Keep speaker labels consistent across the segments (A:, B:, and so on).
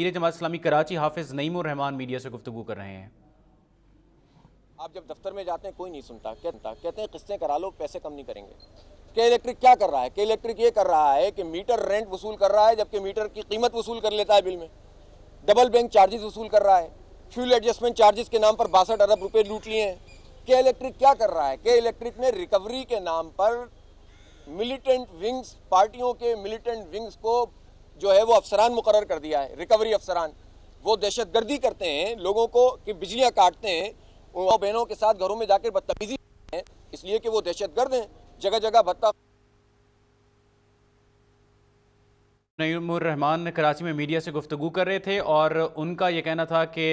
A: जमात इस्लामी कराची हाफिज Naimur Rahman media से गुफ्तगू कर रहे हैं।
B: आप जब दफ्तर में जाते हैं कोई नहीं सुनता, कहते हैं किस्तें करा लो, पैसे कम नहीं करेंगे। के इलेक्ट्रिक क्या कर रहा है? के इलेक्ट्रिक ये कर रहा है कि मीटर रेंट वसूल कर रहा है, जबकि मीटर की कीमत वसूल कर लेता है बिल में। डबल बैंक चार्जेस वसूल कर रहा है, फ्यूल एडजस्टमेंट चार्जेस के नाम पर 62 अरब रुपए लूट लिए हैं। के इलेक्ट्रिक क्या कर रहा है? के इलेक्ट्रिक ने रिकवरी के नाम पर मिलिटेंट विंग्स, पार्टियों के मिलिटेंट विंग्स को जो है वो अफसरान मुकर्रर कर दिया है, रिकवरी अफसरान। वो दहशतगर्दी करते हैं, लोगों को कि बिजलियां काटते हैं, वो बहनों के साथ घरों में जाकर बदतमीजी करते हैं, इसलिए कि वो दहशतगर्द हैं। जगह जगह भत्ता।
A: नईमुर रहमान कराची में मीडिया से गुफ्तगू कर रहे थे और उनका ये कहना था कि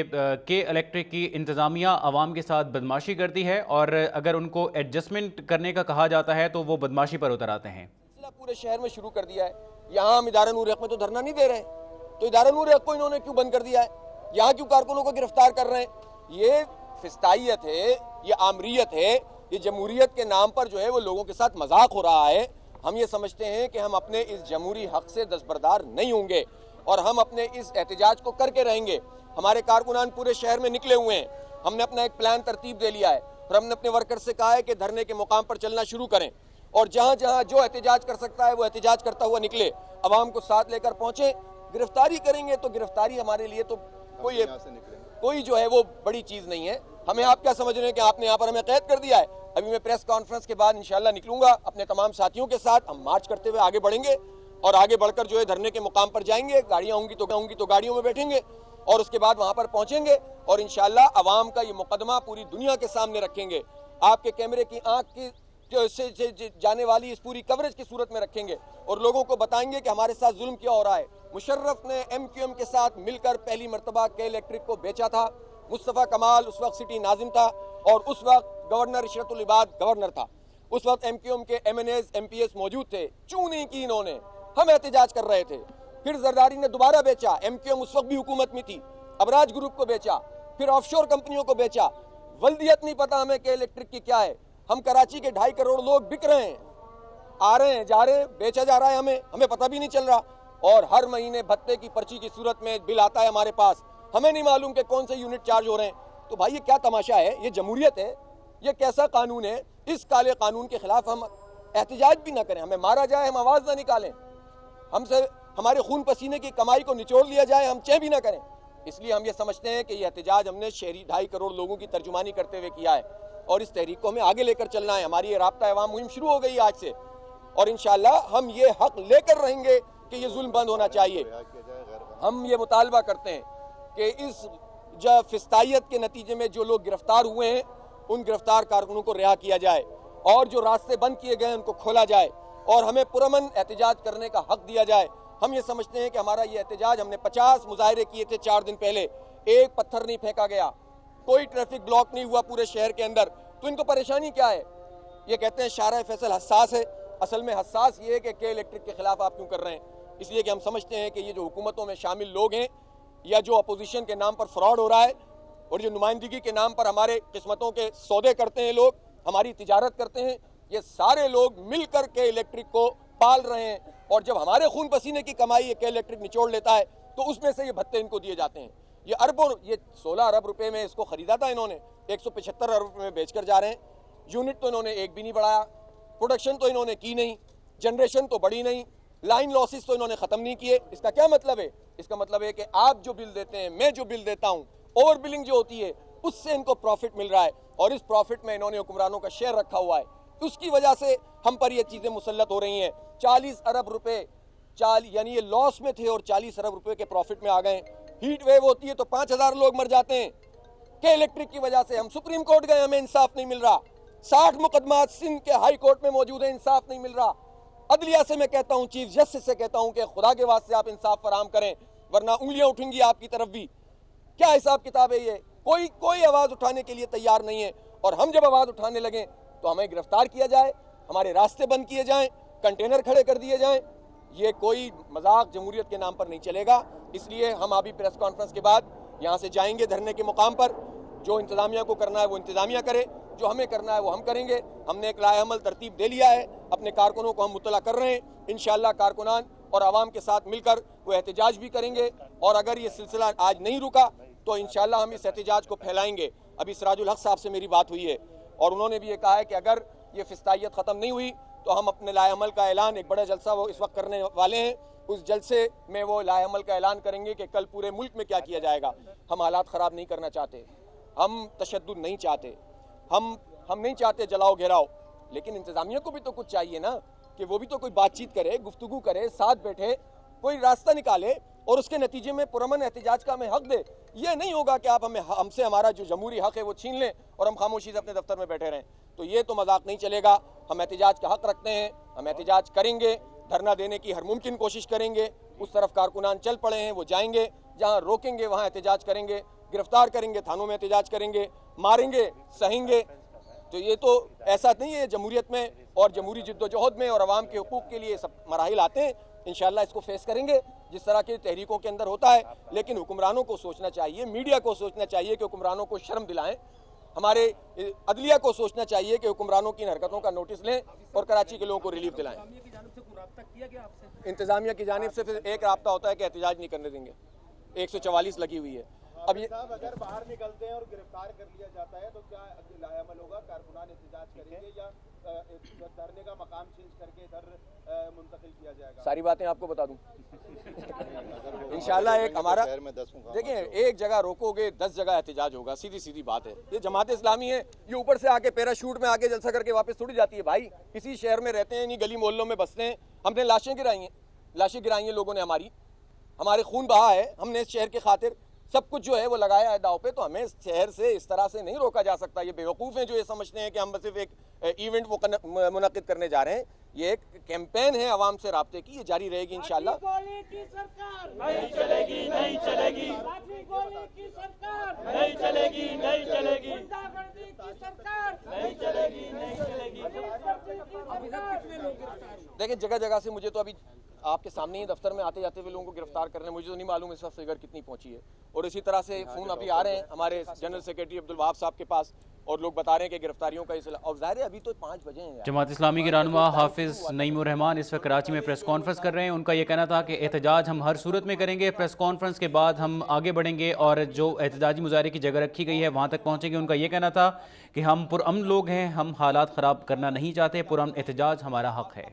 A: इलेक्ट्रिक की इंतज़ामिया आवाम के साथ बदमाशी करती है और अगर उनको एडजस्टमेंट करने का कहा जाता है तो वो बदमाशी पर उतर आते हैं।
B: पूरे शहर में शुरू कर दिया है। यहाँ हम इदारा नूर हक में तो धरना नहीं दे रहे, तो इदारा नूर हक को इन्होंने क्यों बंद कर दिया है? यहाँ क्यों कारकुनों को गिरफ्तार कर रहे हैं? ये फिस्तायत है, ये आमरीत है, ये जमहूरियत के नाम पर जो है वो लोगों के साथ मजाक हो रहा है। हम ये समझते हैं कि हम अपने इस जमहूरी हक से दस्तबरदार नहीं होंगे और हम अपने इस एहतजाज को करके रहेंगे। हमारे कारकुनान पूरे शहर में निकले हुए हैं, हमने अपना एक प्लान तरतीब दे लिया है और हमने अपने वर्कर से कहा है कि धरने के मुकाम पर चलना शुरू करें और जहाँ जहाँ जो एहतजाज कर सकता है वो एहतजाज करता हुआ निकले, अवाम को साथ लेकर पहुँचे। गिरफ्तारी करेंगे तो गिरफ्तारी हमारे लिए तो कोई जो है वो बड़ी चीज़ नहीं है। हमें आप क्या समझ रहे हैं कि आपने यहाँ पर हमें कैद कर दिया है? अभी मैं प्रेस कॉन्फ्रेंस के बाद इंशाल्लाह निकलूंगा अपने तमाम साथियों के साथ, हम मार्च करते हुए आगे बढ़ेंगे और आगे बढ़कर जो है धरने के मुकाम पर जाएंगे। गाड़ियाँ होंगी तो गाड़ियों में बैठेंगे और उसके बाद वहाँ पर पहुँचेंगे और इंशाल्लाह अवाम का ये मुकदमा पूरी दुनिया के सामने रखेंगे। आपके कैमरे की आँख की से जाने वाली इस पूरी कवरेज की सूरत में रखेंगे और लोगों को बताएंगे कि हमारे साथ जुल्म क्या हो रहा है। मुशर्रफ ने MQM के साथ मिलकर पहली मरतबा के इलेक्ट्रिक को बेचा था। मुस्तफ़ा कमाल उस वक्त सिटी नाजिम था और उस वक्त गवर्नर इशरतुल इबाद गवर्नर था। उस वक्त MQM के MNAs MPS मौजूद थे, चूं नहीं की इन्होंने, हम एहतजाज कर रहे थे। फिर जरदारी ने दोबारा बेचा, MQM उस वक्त भी हुकूमत में थी, अबराज ग्रुप को बेचा, फिर ऑफशोर कंपनियों को बेचा। वल्दियत नहीं पता हमें के इलेक्ट्रिक की क्या है। हम कराची के 2.5 करोड़ लोग बिक रहे हैं, आ रहे हैं, जा रहे हैं, बेचा जा रहा है, हमें पता भी नहीं चल रहा और हर महीने भत्ते की पर्ची की सूरत में बिल आता है हमारे पास, हमें नहीं मालूम कि कौन से यूनिट चार्ज हो रहे हैं। तो भाई ये क्या तमाशा है? ये जमहूरियत है? ये कैसा कानून है? इस काले कानून के खिलाफ हम एहतजाज भी ना करें, हमें मारा जाए, हम आवाज़ ना निकालें, हमसे हमारे खून पसीने की कमाई को निचोड़ लिया जाए, हम चैं भी ना करें। इसलिए हम ये समझते हैं कि ये एहतजाज हमने शहरी 2.5 करोड़ लोगों की तर्जुमानी करते हुए किया है और इस तहरीक को हमें आगे लेकर चलना है। हमारी ये राब्ता अवाम मुहिम शुरू हो गई आज से और इंशाल्लाह हम ये हक लेकर रहेंगे कि ये जुल्म बंद होना चाहिए। हम ये मुतालबा करते हैं कि इस जब फिस्तायत के नतीजे में जो लोग गिरफ्तार हुए हैं उन गिरफ्तार कारकुनों को रिहा किया जाए और जो रास्ते बंद किए गए उनको खोला जाए और हमें पुरअमन एहतजाज करने का हक दिया जाए। हम ये समझते हैं कि हमारा ये एहतजाज, हमने 50 मुजाहरे किए थे 4 दिन पहले, एक पत्थर नहीं फेंका गया, कोई ट्रैफिक ब्लॉक नहीं हुआ पूरे शहर के अंदर। तो इनको परेशानी क्या है? ये कहते हैं शारा फैसल हसास है, असल में हसास ये है कि के इलेक्ट्रिक के खिलाफ आप क्यों कर रहे हैं। इसलिए कि हम समझते हैं कि ये जो हुकूमतों में शामिल लोग हैं या जो अपोजिशन के नाम पर फ्रॉड हो रहा है और जो नुमाइंदगी के नाम पर हमारे किस्मतों के सौदे करते हैं लोग, हमारी तिजारत करते हैं, ये सारे लोग मिलकर के इलेक्ट्रिक को पाल रहे हैं और जब हमारे खून पसीने की कमाई ये के इलेक्ट्रिक निचोड़ लेता है तो उसमें से ये भत्ते इनको दिए जाते हैं। ये अरबों, ये 16 अरब रुपए में इसको खरीदा था इन्होंने, 175 अरब रुपए में बेचकर जा रहे हैं। यूनिट तो इन्होंने एक भी नहीं बढ़ाया, प्रोडक्शन तो इन्होंने की नहीं, जनरेशन तो बढ़ी नहीं, लाइन लॉसेस तो इन्होंने ख़त्म नहीं किए। इसका क्या मतलब है? इसका मतलब है कि आप जो बिल देते हैं, मैं जो बिल देता हूँ, ओवर बिलिंग जो होती है उससे इनको प्रॉफिट मिल रहा है और इस प्रॉफिट में इन्होंने हुक्मरानों का शेयर रखा हुआ है। उसकी वजह से हम पर ये चीज़ें मुसल्लत हो रही हैं। 40 अरब रुपए यानी ये लॉस में थे और 40 अरब रुपए के प्रॉफिट में आ गए। हीट वेव होती है तो 5000 लोग मर जाते हैं के इलेक्ट्रिक की वजह से। हम सुप्रीम कोर्ट गए, हमें इंसाफ नहीं मिल रहा। 60 मुकदमा सिंध के हाई कोर्ट में मौजूद है, इंसाफ नहीं मिल रहा। अदलिया से मैं कहता हूँ, चीफ जस्टिस से कहता हूँ कि खुदा के वास्ते आप इंसाफ फराम करें वरना उंगलियां उठेंगी आपकी तरफ भी। क्या हिसाब किताब है ये? कोई आवाज़ उठाने के लिए तैयार नहीं है और हम जब आवाज़ उठाने लगें तो हमें गिरफ्तार किया जाए, हमारे रास्ते बंद किए जाएं, कंटेनर खड़े कर दिए जाएं। ये कोई मजाक जमहूरियत के नाम पर नहीं चलेगा। इसलिए हम अभी प्रेस कॉन्फ्रेंस के बाद यहाँ से जाएंगे धरने के मुकाम पर। जो इंतज़ामिया को करना है वो इंतज़ामिया करे, जो हमें करना है वो हम करेंगे। हमने एक लाएअमल तरतीब दे लिया है, अपने कारकुनों को हम मुतला कर रहे हैं। इंशाअल्लाह कारकुनान اور عوام کے ساتھ مل کر وہ احتجاج بھی کریں گے، اور اگر یہ سلسلہ آج نہیں رکا تو انشاءاللہ ہم اس احتجاج کو پھیلائیں گے۔ ابھی سراج الحق صاحب سے میری بات ہوئی ہے اور انہوں نے بھی یہ کہا ہے کہ اگر یہ فسطائیت ختم نہیں ہوئی تو ہم اپنے لائحہ عمل کا اعلان، ایک بڑا جلسہ وہ اس وقت کرنے والے ہیں، اس جلسے میں وہ لائحہ عمل کا اعلان کریں گے کہ کل پورے ملک میں کیا کیا جائے گا۔ ہم حالات خراب نہیں کرنا چاہتے، ہم تشدد نہیں چاہتے، ہم نہیں چاہتے جلاؤ گھیراؤ، لیکن انتظامیہ کو بھی تو کچھ چاہیے نا کہ وہ بھی تو کوئی بات چیت کرے، گفتگو کرے، ساتھ بیٹھے، کوئی راستہ نکالے اور اس کے نتیجے میں پرامن احتجاج کا ہمیں حق دے۔ یہ نہیں ہوگا کہ آپ ہم سے ہمارا جو جمہوری حق ہے وہ چھین لیں اور ہم خاموشی سے اپنے دفتر میں بیٹھے رہیں، تو یہ تو مذاق نہیں چلے گا۔ ہم احتجاج کا حق رکھتے ہیں، ہم احتجاج کریں گے، دھرنا دینے کی ہر ممکن کوشش کریں گے۔ اس طرف کارکنان چل پڑے ہیں، وہ جائیں گے، جہاں روکیں گے وہاں احتجاج کریں گے، گرفتار کریں گے، تھانوں میں احتجاج کریں گے، ماریں گے، سہیں گے۔ تو یہ تو ایسا نہیں ہے، جمہوریت میں اور جمہوری جد و جہد میں اور عوام کے حقوق کے لیے سب مراحل آتے ہیں، انشاءاللہ اس کو فیس کریں گے جس طرح کی تحریکوں کے اندر ہوتا ہے۔ لیکن حکمرانوں کو سوچنا چاہیے، میڈیا کو سوچنا چاہیے کہ حکمرانوں کو شرم دلائیں، ہمارے عدلیہ کو سوچنا چاہیے کہ حکمرانوں کی ان حرکتوں کا نوٹس لیں اور کراچی کے لوگوں کو ریلیف دلائیں۔ انتظامیہ کی جانب سے پھر ایک رابطہ ہوتا ہے کہ احتجاج نہیں کرنے دیں گے، 144 لگی ہوئی ہے۔ اب یہ
C: اگر باہر نکلتے ہیں اور گرفتار کر لیا جاتا ہے تو کیا لائحہ عمل ہوگا؟ کارکنان احتجاج کریں گے یا دھرنے کا مقام چینج کر کے ادھر منتقل کیا جائے گا؟
B: ساری باتیں آپ کو بتا دوں انشاءاللہ۔ ایک ہمارا دیکھیں، ایک جگہ روکو گے 10 جگہ احتجاج ہوگا، سیدھی بات ہے۔ یہ جماعت اسلامی ہے، یہ اوپر سے آ کے پیراشوٹ میں آگے جلسہ کر کے واپس تھوڑی جاتی ہے بھائی۔ کسی شہر میں رہتے ہیں، انہیں گلی محلوں میں بستے ہیں، ہم نے لاشیں گرائی ہیں لوگوں نے، ہمارے خون بہا ہے، ہم نے اس شہر کی خاطر سب کچھ جو ہے وہ لگایا ہے داؤ پہ، تو ہمیں شہر سے اس طرح سے نہیں روکا جا سکتا۔ یہ بیوقوف ہیں جو یہ سمجھتے ہیں کہ ہم بس صرف ایک ایونٹ منعقد کرنے جا رہے ہیں۔ یہ ایک کیمپین ہے عوام سے رابطے کی، یہ جاری رہے گی انشاءاللہ۔
D: نہیں چلے گی، نہیں چلے گی، نہیں چلے گی، نہیں چلے گی، نہیں چلے گی، نہیں چلے گی۔
B: دیکھیں جگہ جگہ سے مجھے تو ابھی آپ کے سامنے ہی دفتر میں آتے جاتے ہوئے لوگوں کو گرفتار کرنے، مجھے تو نہیں معلوم اس وقت فگر کتنی پہنچی ہے، اور اسی طرح سے فون ابھی آ رہے ہیں ہمارے جنرل سیکریٹری عبدالوہاب صاحب کے پاس، اور لوگ بتا رہے ہیں کہ گرفتاریوں کا سلسلہ، اور ظاہر ہے ابھی تو 5 بجے ہیں۔
A: جماعت اسلامی کے رہنما حافظ نعیم الرحمان اس وقت کراچی میں پریس کانفرنس کر رہے ہیں۔ ان کا یہ کہنا تھا کہ احتجاج ہم ہر صورت میں کریں گے، پریس کانفرنس کے بعد ہم آگے بڑھیں گے اور جو احتجاجی مظاہرے کی جگہ رکھی گئی ہے وہاں تک پہنچیں گے۔ ان کا یہ کہنا تھا کہ ہم پرامن لوگ ہیں، ہم حالات خراب کرنا نہیں چاہتے، پرامن احتجاج ہمارا حق ہے۔